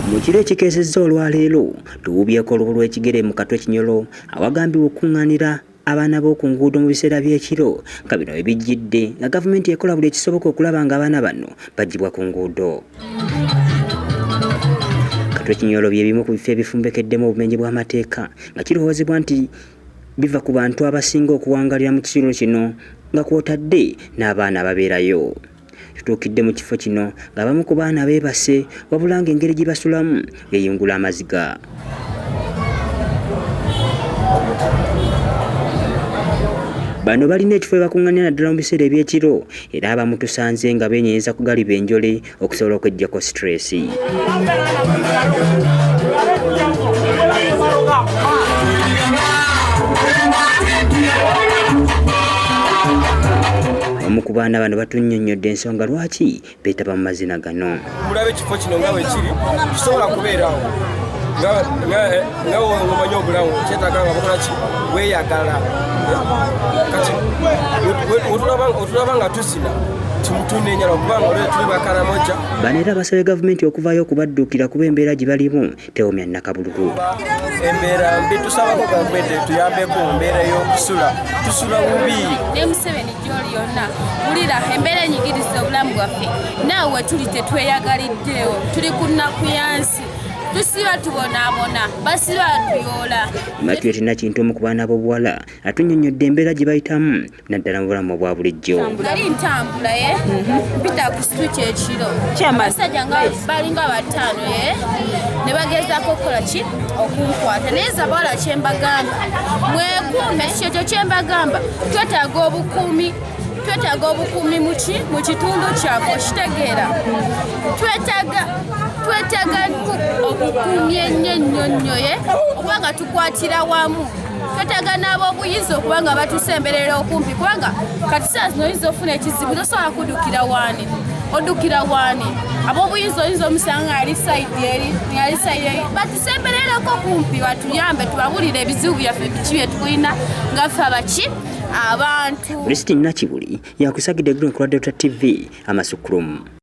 Mukiro ekikeseza olwaleero tuwubyeko olubu lw'ekigere mu katwe Kinyolo awagambibwa okuŋŋaanira abaana b'okungundo mu biseera by'ekiro nga bino ebijjidde nga gavumenti ekola buli ekisoboka okulaba nga abaana bano bajjibwa ku nguudo. Katwe Kinyolo bye bimu ku bifo ebifumbekeddemu obumenyi bw'amateeka nga kirowoozebwa nti biva ku bantu abasinga okuwangalira mu kiseera kino nga kw'otadde n'abaana ababeerayo. Tutuukidde mu kifo kino ng'abamu ku baana beebase wabula ng'engeri gye basulamu yeeyungula amaziga. Bano balina ekifo ebakuŋŋaanira naddala mu biseera eby'ekiro era abamu tusanze nga beenyereza kugaliba enjole okusobola okweggyako sitressi. Omu ku baana bano batunnyonnyodde ensonga lwaki beetaba mu mazina gano. Mulabe ekifo kino nga bwe kiri tusobola kubeerawo nga omanyi obulamu kyetaaga nga bakola ki weeyagala kati otulaba nga tusina timutunenyala okubanga olwekyo tuli bakaramoja. Bano era basabye gavumenti okuvaayo okubadduukira kuba embeera gye balimu tewomya nnakabululu. Embeera mbi tusabako gavumenti tuyambeko embeera y'okusula tusula bubi. Ne Museveni gy'oli yonna wulira embeera enyigiriza obulamu bwaffe naawe tuli tetweyagaliddewo tuli ku nnaku yansi tusiba tubonaabona basiba tuyoola. Matthew Kintu omu ku baana b'obuwala atunnyonnyodde embeera gye bayitamu naddala mu bulamu obwa bulijjo. Yali ntambula mpita ku situki ekiro abasajja nga balinga bataano ne bagezaako okukola ki okunkwata naye za bawala kyembagamba mwekuume kyekyo kyembagamba twetaaga obukuumi mu kitundu kyaffe okitegeera twetaaga obukuumi ennyo okubanga tukwatira wamu twetaaga n'ab'obuyinza okubanga batusemberera okumpi kubanga kati saa zino oyinza ofuna ekizibu tosobola kuddukira waani ab'obuyinza oyinza omusanga ngaali sayidi eri batusembererako kumpi batuyambe tubabulire ebizibu byaffe biki bye tulina nga ffe abaki abantu. Kristi Nakibuli yakusagidde Green Club TV Amasukulumu.